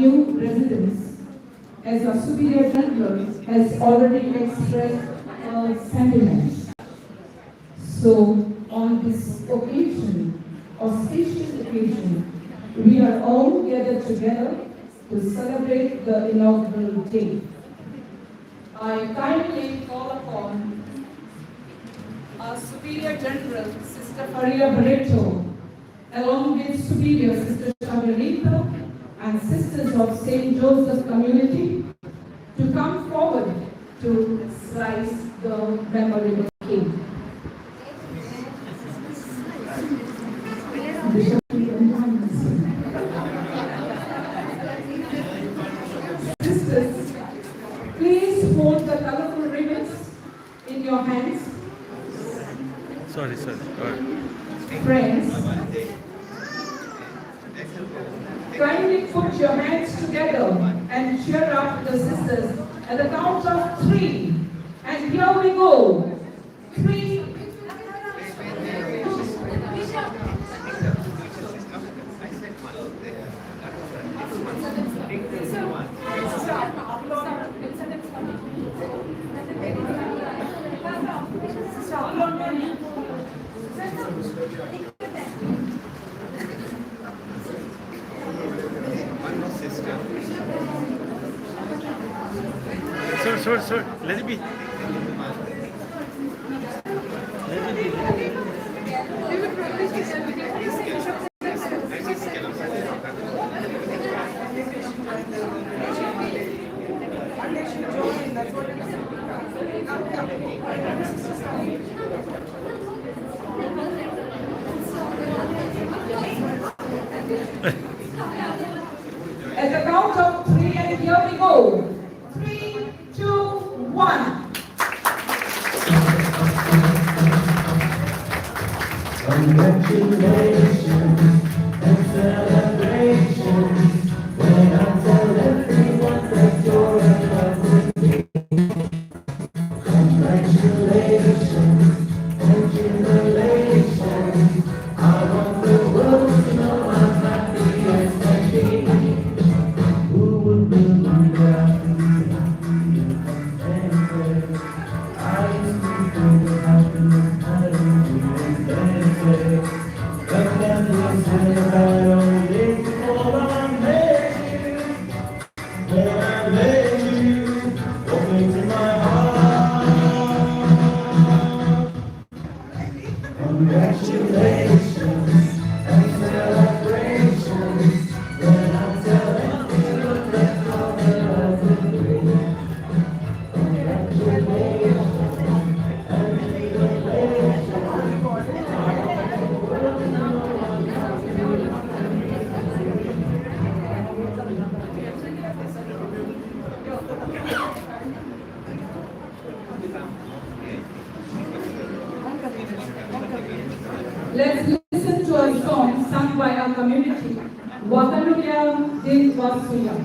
new residents, as our Superior General has already expressed sentiments. So, on this occasion, auspicious occasion, we are all gathered together to celebrate the inaugural day. I kindly call upon our Superior General, Sister Faria Barreto, along with Superior Sister Shabarita and Sisters of St. Joseph Community, to come forward to slice the memorable cake. Sisters, please hold the colorful ribbons in your hands. Sorry. Friends, kindly put your hands together and cheer up the sisters at the count of 3. And here we go. 3. Sorry. Let it be. At the count of 3, and here we go. 3, 2, 1. Congratulations and celebrations when I tell everyone that you're in love with me. Congratulations and jubilations. I want the world to know I'm happy as can be. Who would believe that? I used to think that happiness had to be but then you said I only before I met you. When I met you, open to my heart. Congratulations and celebrations when I tell everyone that you're in love with me. Congratulations and jubilations. Let's listen to a song sung by our community, Wakanuya Din Wasuya.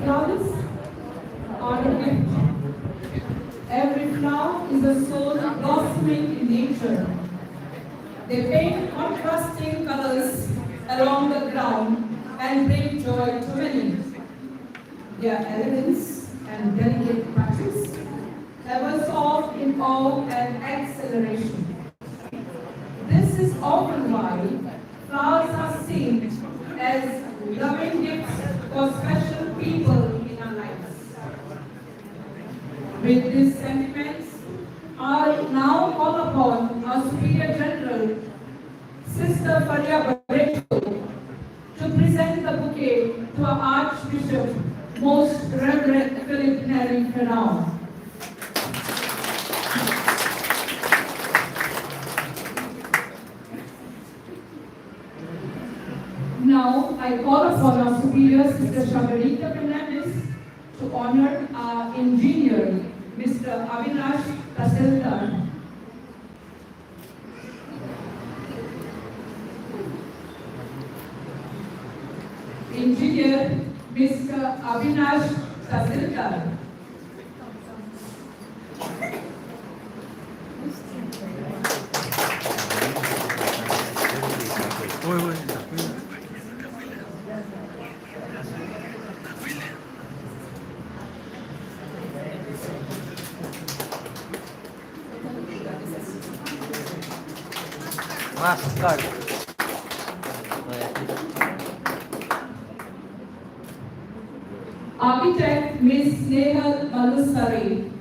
Flowers are a gift. Every flower is a soul blossoming in nature. They paint contrasting colors along the ground and bring joy to many. Their elegance and delicate touches have us all in awe and acceleration. This is often why flowers are seen as loving gifts for special people in our lives. With these sentiments, I now call upon our Superior General, Sister Faria Barreto, to present the bouquet to our Archbishop, Most Reverend Philip Neri Fenau. Now, I call upon our Superior, Sister Shabarita Fernandez, to honor our engineer, Mr. Avinash Tasildar. Engineer, Mr. Avinash Tasildar. Mastercard. Architect Ms. Nehal Malusari.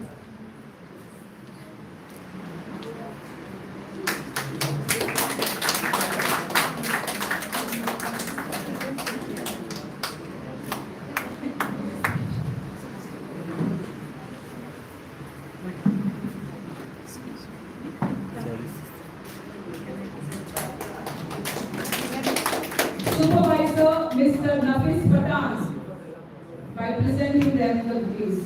Supervisor Mr. Nafis Patan, by presenting them the please.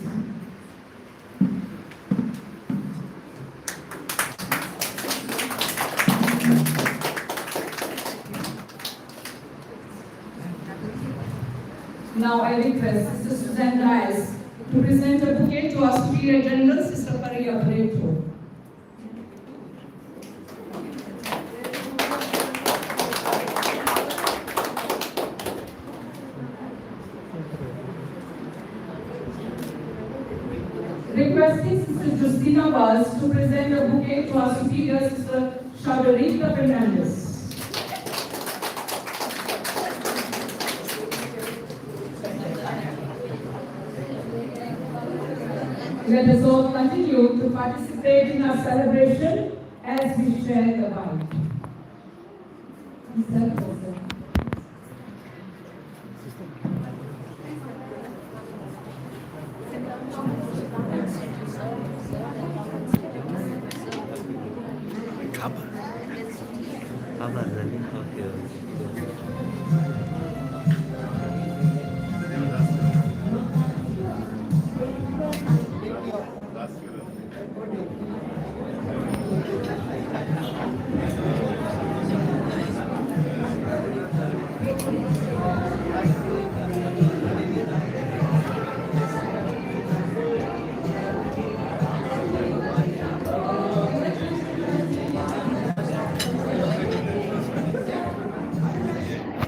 Now I request Sister Suzanne Rice to present a bouquet to our Superior General, Sister Maria Pareto. Requesting Sister Justina Walls to present a bouquet to our Superior Sister Shadorita Fernandez. Let us all continue to participate in our celebration as we share the Bible. Cover. Cover. Okay.